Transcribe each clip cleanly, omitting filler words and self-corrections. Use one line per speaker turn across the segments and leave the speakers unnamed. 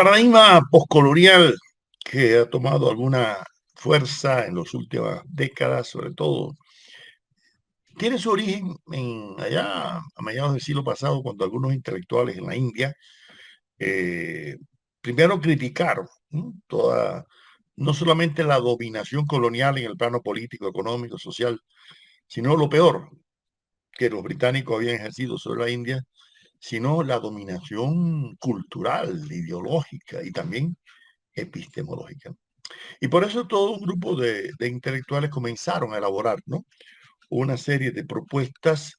paradigma postcolonial que ha tomado alguna fuerza en las últimas décadas, sobre todo, tiene su origen allá a mediados del siglo pasado, cuando algunos intelectuales en la India eh, primero criticaron, ¿no? No solamente la dominación colonial en el plano político, económico, social, sino lo peor que los británicos habían ejercido sobre la India, sino la dominación cultural, ideológica y también epistemológica. Y por eso todo un grupo de intelectuales comenzaron a elaborar, ¿no?, una serie de propuestas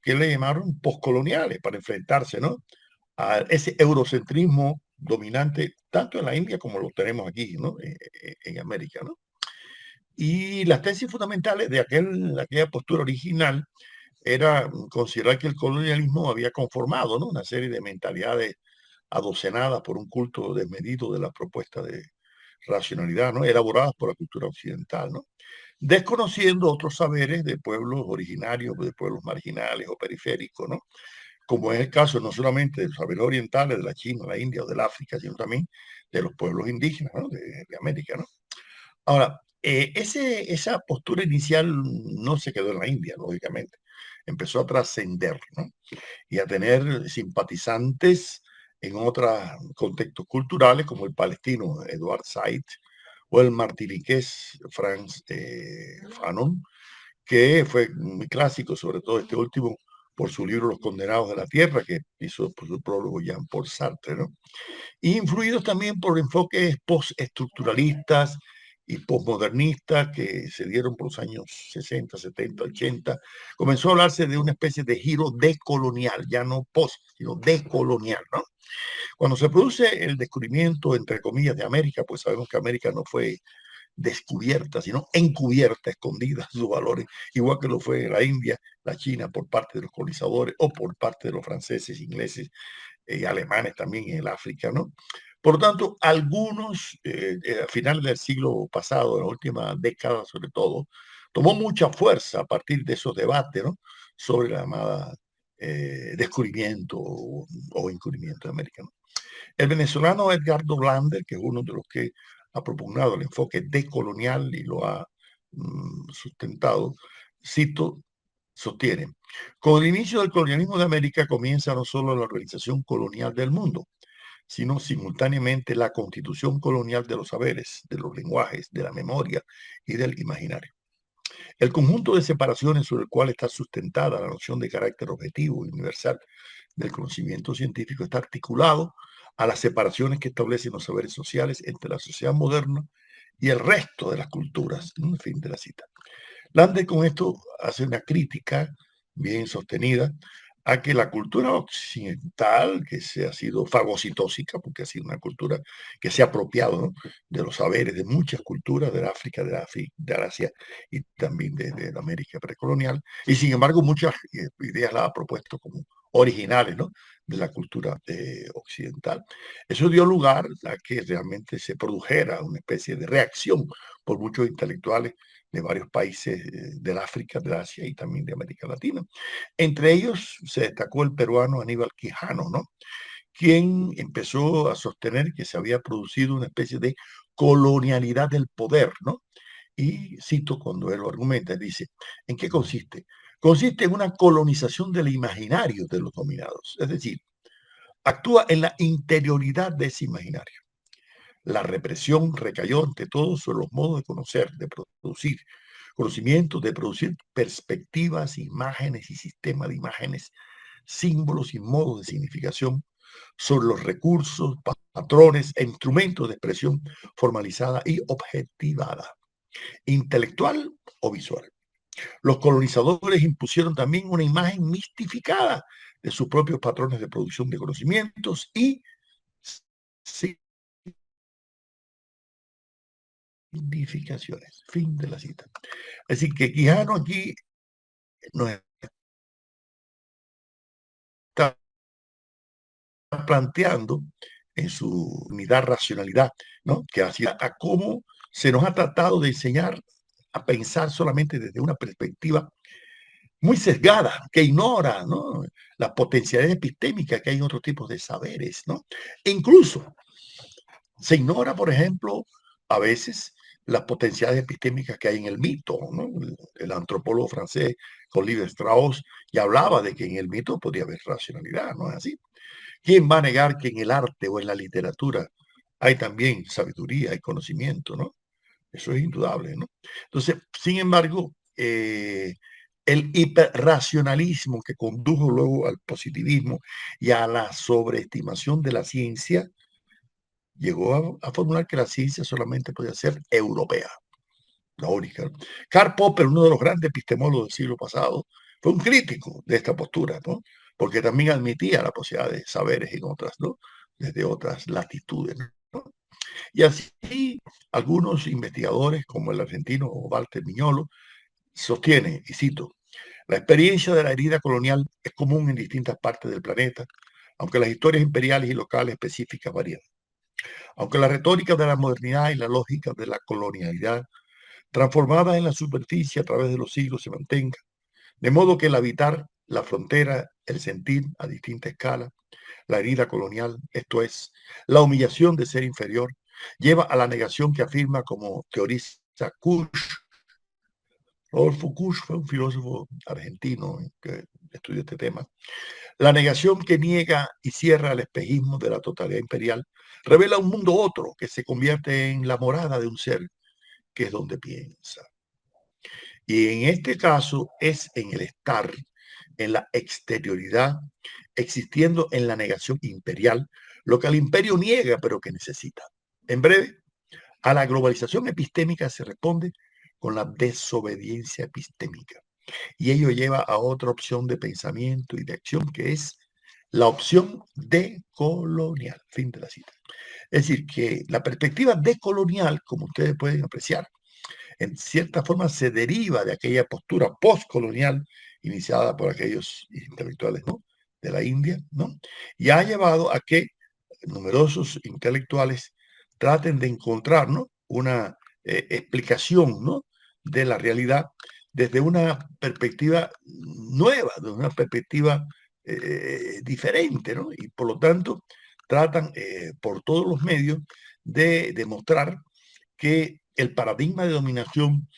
que le llamaron postcoloniales para enfrentarse, ¿no?, a ese eurocentrismo dominante tanto en la India como lo tenemos aquí, ¿no?, en América, ¿no? Y las tesis fundamentales de aquella postura original era considerar que el colonialismo había conformado, ¿no?, una serie de mentalidades adocenadas por un culto desmedido de la propuesta de racionalidad, ¿no?, elaboradas por la cultura occidental, ¿no?, desconociendo otros saberes de pueblos originarios, de pueblos marginales o periféricos, ¿no?, como es el caso no solamente de los saberes orientales, de la China, la India o del África, sino también de los pueblos indígenas, ¿no?, de América, ¿no? Ahora, esa postura inicial no se quedó en la India, lógicamente. Empezó a trascender, ¿no?, y a tener simpatizantes en otros contextos culturales, como el palestino Edward Said o el martiniqués Frantz Fanon, que fue muy clásico, sobre todo este último, por su libro Los Condenados de la Tierra, que hizo por su prólogo Jean-Paul Sartre, ¿no? Y influidos también por enfoques postestructuralistas y posmodernistas que se dieron por los años 60, 70, 80. Comenzó a hablarse de una especie de giro decolonial, ya no post, sino decolonial, ¿no? Cuando se produce el descubrimiento, entre comillas, de América, pues sabemos que América no fue descubierta, sino encubierta, escondida sus valores, igual que lo fue la India, la China por parte de los colonizadores o por parte de los franceses, ingleses, alemanes también en el África, ¿no? Por lo tanto, algunos, a finales del siglo pasado, en la última década sobre todo, tomó mucha fuerza a partir de esos debates, ¿no?, sobre la llamada descubrimiento o encubrimiento de América, ¿no? El venezolano Edgardo Blander, que es uno de los que ha propugnado el enfoque decolonial y lo ha sustentado, cito, sostiene: con el inicio del colonialismo de América comienza no solo la organización colonial del mundo, sino simultáneamente la constitución colonial de los saberes, de los lenguajes, de la memoria y del imaginario. El conjunto de separaciones sobre el cual está sustentada la noción de carácter objetivo y universal del conocimiento científico está articulado a las separaciones que establecen los saberes sociales entre la sociedad moderna y el resto de las culturas. Fin de la cita. Lande con esto hace una crítica bien sostenida a que la cultura occidental, que se ha sido fagocitósica, porque ha sido una cultura que se ha apropiado, ¿no?, de los saberes de muchas culturas, del África, de Asia y también de la América precolonial, y sin embargo muchas ideas las ha propuesto como originales, ¿no?, de la cultura occidental. Eso dio lugar a que realmente se produjera una especie de reacción por muchos intelectuales de varios países del África, de Asia y también de América Latina. Entre ellos se destacó el peruano Aníbal Quijano, ¿no?, quien empezó a sostener que se había producido una especie de colonialidad del poder, ¿no? Y cito cuando él lo argumenta, dice: ¿en qué consiste? Consiste en una colonización del imaginario de los dominados, es decir, actúa en la interioridad de ese imaginario. La represión recayó ante todo sobre los modos de conocer, de producir conocimientos, de producir perspectivas, imágenes y sistemas de imágenes, símbolos y modos de significación, sobre los recursos, patrones e instrumentos de expresión formalizada y objetivada, intelectual o visual. Los colonizadores impusieron también una imagen mistificada de sus propios patrones de producción de conocimientos y significaciones. Fin de la cita. Es decir, que Quijano aquí nos está planteando en su unidad racionalidad, ¿no?, que hacia a cómo se nos ha tratado de enseñar a pensar solamente desde una perspectiva muy sesgada, que ignora, ¿no?, las potencialidades epistémicas que hay en otros tipos de saberes, ¿no? E incluso Se ignora, por ejemplo, a veces las potencialidades epistémicas que hay en el mito, ¿no? El antropólogo francés Olivier Strauss ya hablaba de que en el mito podría haber racionalidad, ¿no es así? ¿Quién va a negar que en el arte o en la literatura hay también sabiduría y conocimiento, ¿no? Eso es indudable, ¿no? Entonces, sin embargo, el hiperracionalismo que condujo luego al positivismo y a la sobreestimación de la ciencia, llegó a formular que la ciencia solamente podía ser europea, la única, ¿no? Karl Popper, uno de los grandes epistemólogos del siglo pasado, fue un crítico de esta postura, ¿no? Porque también admitía la posibilidad de saberes en otras, ¿no? Desde otras latitudes, ¿no? Y así algunos investigadores, como el argentino Walter Miñolo, sostienen, y cito, la experiencia de la herida colonial es común en distintas partes del planeta, aunque las historias imperiales y locales específicas varían. Aunque la retórica de la modernidad y la lógica de la colonialidad, transformadas en la superficie a través de los siglos, se mantenga, de modo que el habitar la frontera, el sentir a distinta escala, la herida colonial, esto es, la humillación de ser inferior, lleva a la negación que afirma como teoriza Kusch. Rodolfo Kusch fue un filósofo argentino que estudió este tema. La negación que niega y cierra el espejismo de la totalidad imperial revela un mundo otro que se convierte en la morada de un ser que es donde piensa. Y en este caso es en el estar, en la exterioridad, existiendo en la negación imperial, lo que al imperio niega pero que necesita. En breve, a la globalización epistémica se responde con la desobediencia epistémica. Y ello lleva a otra opción de pensamiento y de acción que es la opción decolonial. Fin de la cita. Es decir, que la perspectiva decolonial, como ustedes pueden apreciar, en cierta forma se deriva de aquella postura postcolonial iniciada por aquellos intelectuales, ¿no? De la India, ¿no? Y ha llevado a que numerosos intelectuales traten de encontrar, ¿no? Una explicación, ¿no? De la realidad desde una perspectiva nueva, desde una perspectiva diferente, ¿no? Y por lo tanto tratan por todos los medios de demostrar que el paradigma de dominación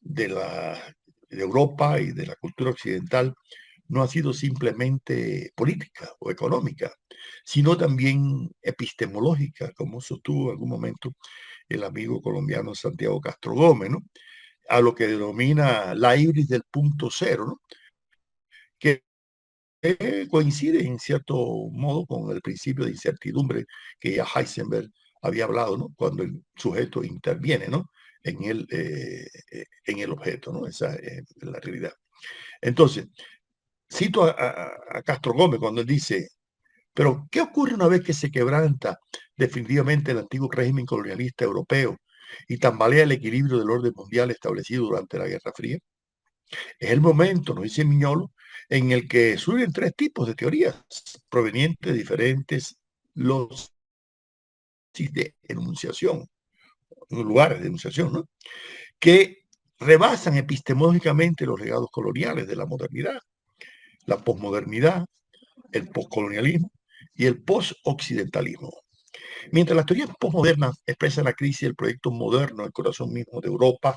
de, de Europa y de la cultura occidental no ha sido simplemente política o económica, sino también epistemológica, como sostuvo en algún momento el amigo colombiano Santiago Castro Gómez, ¿no? A lo que denomina la ibris del punto cero, ¿no? Que coincide en cierto modo con el principio de incertidumbre que ya Heisenberg había hablado, ¿no? Cuando el sujeto interviene, ¿no? En el objeto, ¿no? Esa es la realidad. Entonces, cito a Castro Gómez cuando él dice, pero ¿qué ocurre una vez que se quebranta definitivamente el antiguo régimen colonialista europeo y tambalea el equilibrio del orden mundial establecido durante la Guerra Fría? Es el momento, nos dice Miñolo, en el que surgen tres tipos de teorías provenientes de diferentes los de enunciación, lugares de enunciación, ¿no? Que rebasan epistemológicamente los legados coloniales de la modernidad, la posmodernidad, el poscolonialismo y el posoccidentalismo. Mientras las teorías posmodernas expresan la crisis del proyecto moderno, el corazón mismo de Europa,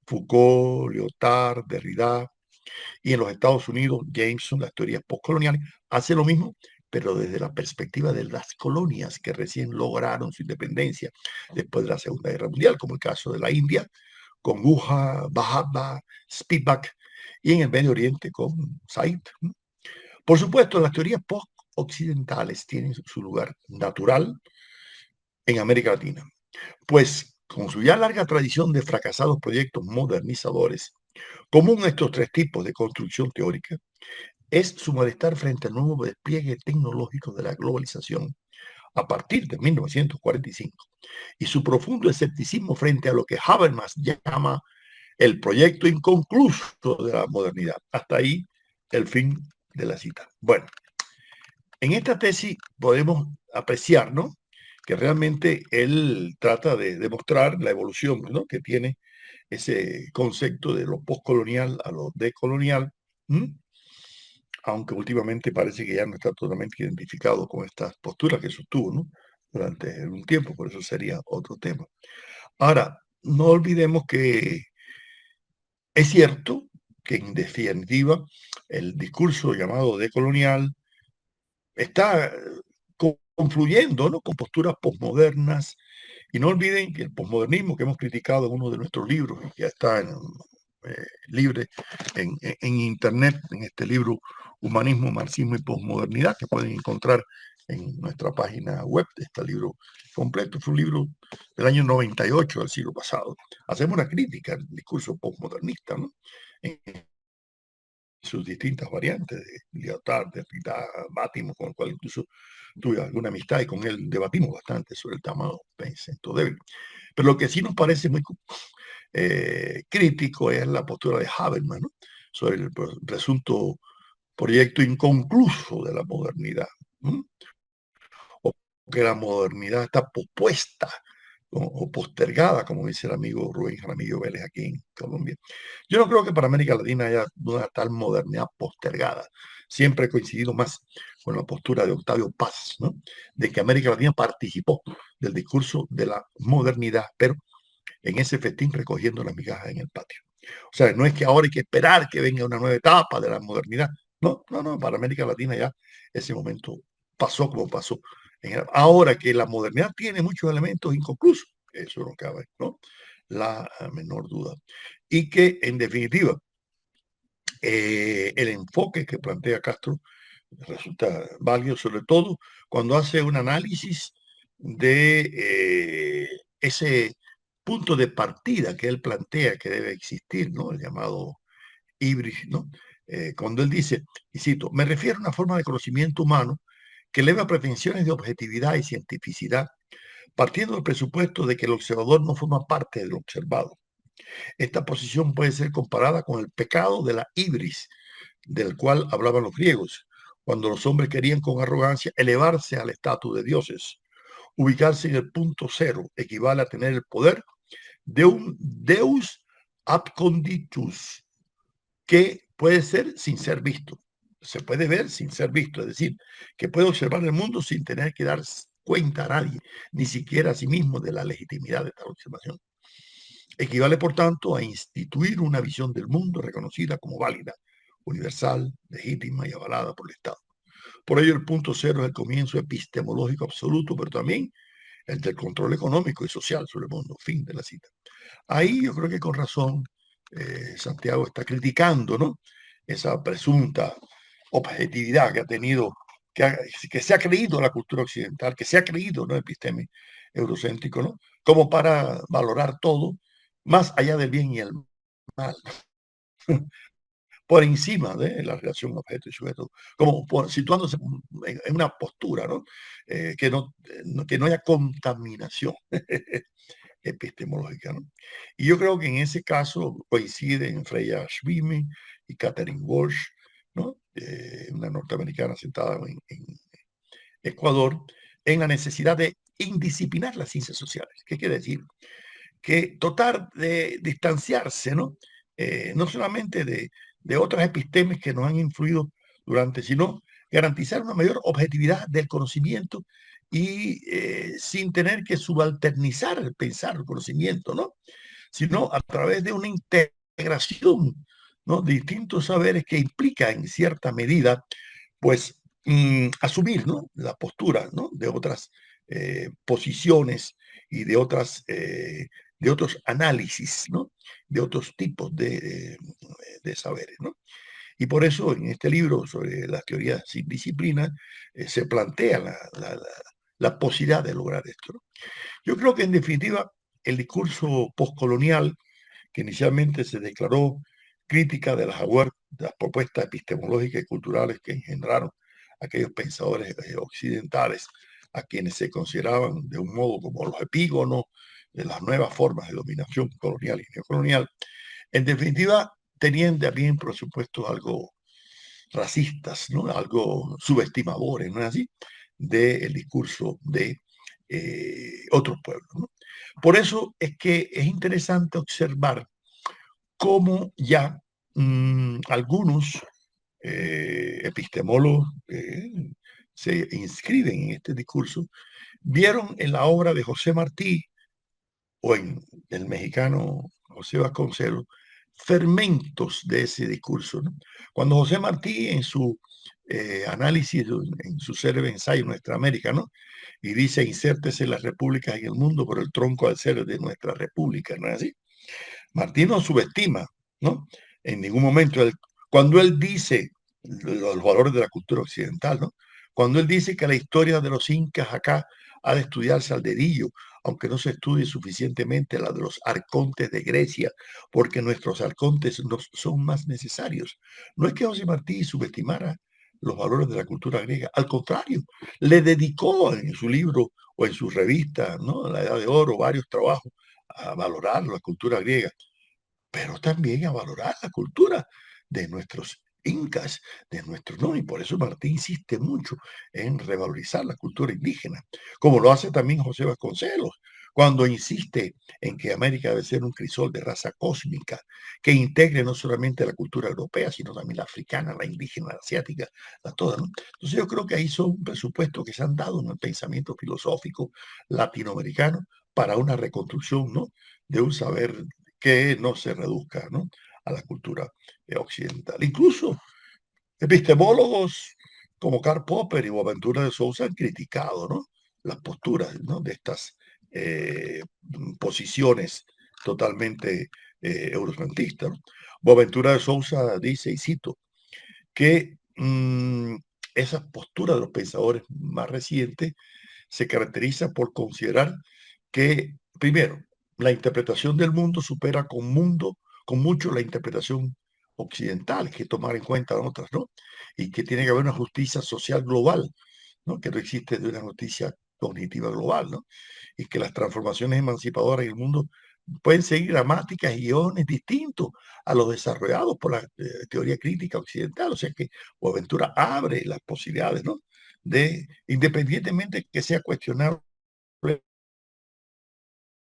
Foucault, Lyotard, Derrida, y en los Estados Unidos, Jameson, las teorías postcoloniales, hace lo mismo, pero desde la perspectiva de las colonias que recién lograron su independencia después de la Segunda Guerra Mundial, como el caso de la India, con Guja, Bahaba, Spivak, y en el Medio Oriente con Said. Por supuesto, las teorías post-occidentales tienen su lugar natural en América Latina, pues con su ya larga tradición de fracasados proyectos modernizadores, común a estos tres tipos de construcción teórica, es su malestar frente al nuevo despliegue tecnológico de la globalización a partir de 1945 y su profundo escepticismo frente a lo que Habermas llama el proyecto inconcluso de la modernidad. Hasta ahí el fin de la cita. Bueno, en esta tesis podemos apreciar, ¿no? Que realmente él trata de demostrar la evolución, ¿no? Que tiene ese concepto de lo postcolonial a lo decolonial, ¿m? Aunque últimamente parece que ya no está totalmente identificado con estas posturas que sostuvo, ¿no? durante un tiempo, por eso sería otro tema. Ahora, no olvidemos que es cierto que en definitiva el discurso llamado decolonial está confluyendo, ¿no?, con posturas posmodernas. Y no olviden que el posmodernismo que hemos criticado en uno de nuestros libros, que ya está libre en internet, en este libro Humanismo, Marxismo y Posmodernidad, que pueden encontrar en nuestra página web. Este libro completo fue un libro del año 98 del siglo pasado. Hacemos una crítica al discurso posmodernista, ¿no?, en sus distintas variantes, de Lyotard, de Rita Bátimo, con el cual incluso tuve alguna amistad y con él debatimos bastante sobre el llamado pensamiento débil. Pero lo que sí nos parece muy crítico es la postura de Habermas, ¿no?, sobre el presunto proyecto inconcluso de la modernidad, ¿no?, o que la modernidad está pospuesta o postergada, como dice el amigo Rubén Jaramillo Vélez aquí en Colombia. Yo no creo que para América Latina haya una tal modernidad postergada. Siempre he coincidido más con la postura de Octavio Paz, ¿no?, de que América Latina participó del discurso de la modernidad, pero en ese festín recogiendo las migajas en el patio. O sea, no es que ahora hay que esperar que venga una nueva etapa de la modernidad. No, no, no, para América Latina ya ese momento pasó como pasó. Ahora que la modernidad tiene muchos elementos inconclusos, eso no cabe, ¿no?, la menor duda. Y que, en definitiva, el enfoque que plantea Castro resulta válido, sobre todo cuando hace un análisis de ese punto de partida que él plantea que debe existir, ¿no?, el llamado híbrido, ¿no? Cuando él dice, y cito, me refiero a una forma de conocimiento humano que eleva pretensiones de objetividad y cientificidad, partiendo del presupuesto de que el observador no forma parte del observado. Esta posición puede ser comparada con el pecado de la ibris, del cual hablaban los griegos, cuando los hombres querían con arrogancia elevarse al estatus de dioses. Ubicarse en el punto cero equivale a tener el poder de un deus abconditus, que puede ser sin ser visto. Se puede ver sin ser visto, es decir, que puede observar el mundo sin tener que dar cuenta a nadie, ni siquiera a sí mismo, de la legitimidad de tal observación. Equivale, por tanto, a instituir una visión del mundo reconocida como válida, universal, legítima y avalada por el Estado. Por ello, el punto cero es el comienzo epistemológico absoluto, pero también el del control económico y social sobre el mundo. Fin de la cita. Ahí yo creo que con razón Santiago está criticando, ¿no?, esa presunta objetividad que ha tenido, que se ha creído la cultura occidental, que se ha creído, ¿no?, el episteme eurocéntrico, ¿no?, como para valorar todo más allá del bien y el mal, por encima de la relación objeto y sujeto, como situándose en una postura, ¿no?, que no haya contaminación epistemológica, ¿no? Y yo creo que en ese caso coinciden Freya Schwimmy y Catherine Walsh, ¿no?, una norteamericana sentada en Ecuador, en la necesidad de indisciplinar las ciencias sociales. ¿Qué quiere decir? Que tratar de distanciarse, ¿no?, no solamente de otras epistemes que nos han influido durante, sino garantizar una mayor objetividad del conocimiento y sin tener que subalternizar el pensar, el conocimiento, ¿no?, sino a través de una integración, ¿no?, de distintos saberes que implica en cierta medida, pues, asumir, ¿no?, la postura, ¿no?, de otras posiciones y de otros análisis, ¿no?, de otros tipos de saberes, ¿no? Y por eso en este libro sobre las teorías sin disciplina se plantea la posibilidad de lograr esto, ¿no? Yo creo que en definitiva el discurso postcolonial, que inicialmente se declaró crítica de de las propuestas epistemológicas y culturales que engendraron aquellos pensadores occidentales, a quienes se consideraban de un modo como los epígonos de las nuevas formas de dominación colonial y neocolonial, en definitiva tenían también, por supuesto, algo racistas, ¿no?, algo subestimadores, ¿no es así?, del discurso de otros pueblos, ¿no? Por eso es que es interesante observar cómo ya algunos epistemólogos se inscriben en este discurso, vieron en la obra de José Martí o en el mexicano José Vasconcelos fermentos de ese discurso, ¿no? Cuando José Martí en su análisis, en su célebre ensayo Nuestra América, ¿no? Y dice, insértese las repúblicas en el mundo por el tronco al ser de nuestra república, ¿no es así? Martí no subestima, ¿no? En ningún momento, cuando él dice los valores de la cultura occidental, ¿no? Cuando él dice que la historia de los incas acá ha de estudiarse al dedillo, aunque no se estudie suficientemente la de los arcontes de Grecia, porque nuestros arcontes no son más necesarios. No es que José Martí subestimara los valores de la cultura griega, al contrario, le dedicó en su libro o en su revista, ¿no? La Edad de Oro, varios trabajos a valorar la cultura griega, pero también a valorar la cultura de nuestros incas, de nuestros, no, y por eso Martí insiste mucho en revalorizar la cultura indígena, como lo hace también José Vasconcelos, cuando insiste en que América debe ser un crisol de raza cósmica, que integre no solamente la cultura europea, sino también la africana, la indígena, la asiática, la toda, ¿no? Entonces yo creo que ahí son un presupuesto que se han dado en el pensamiento filosófico latinoamericano para una reconstrucción, ¿no? De un saber que no se reduzca, ¿no? A la cultura occidental. Incluso epistemólogos como Karl Popper y Boaventura de Sousa han criticado, ¿no? Las posturas, ¿no? De estas posiciones totalmente eurocentristas, ¿no? Boaventura de Sousa dice, y cito, que esa postura de los pensadores más recientes se caracteriza por considerar que, primero, la interpretación del mundo supera con mucho la interpretación occidental, que tomar en cuenta otras, ¿no? Y que tiene que haber una justicia social global, ¿no? Que no existe de una justicia cognitiva global, ¿no? Y que las transformaciones emancipadoras en el mundo pueden seguir gramáticas y guiones distintos a los desarrollados por la teoría crítica occidental. O sea que Boaventura abre las posibilidades, ¿no? De, independientemente que sea cuestionable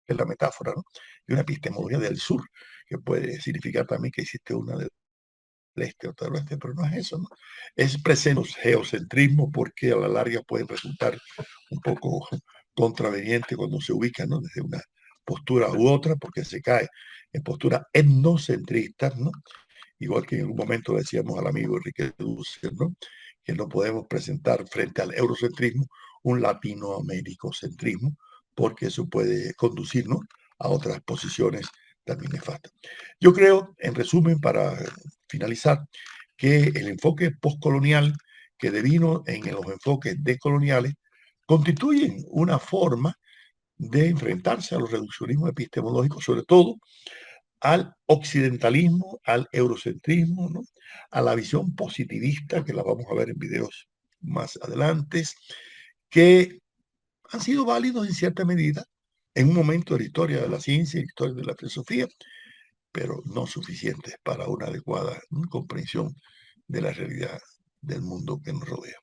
la metáfora, ¿no? Y una epistemología del sur, que puede significar también que existe una del este, otra del oeste, pero no es eso, ¿no? Es presente los geocentrismos porque a la larga pueden resultar un poco contravenientes cuando se ubican, ¿no? Desde una postura u otra, porque se cae en posturas etnocentristas, ¿no? Igual que en algún momento le decíamos al amigo Enrique Dussel, ¿no? Que no podemos presentar frente al eurocentrismo un latinoamericocentrismo, porque eso puede conducirnos a otras posiciones también nefastas. Yo creo, en resumen, para finalizar, que el enfoque postcolonial que devino en los enfoques decoloniales constituyen una forma de enfrentarse a los reduccionismos epistemológicos, sobre todo al occidentalismo, al eurocentrismo, ¿no? A la visión positivista, que la vamos a ver en videos más adelante, que han sido válidos en cierta medida en un momento de la historia de la ciencia y la historia de la filosofía, pero no suficientes para una adecuada comprensión de la realidad del mundo que nos rodea.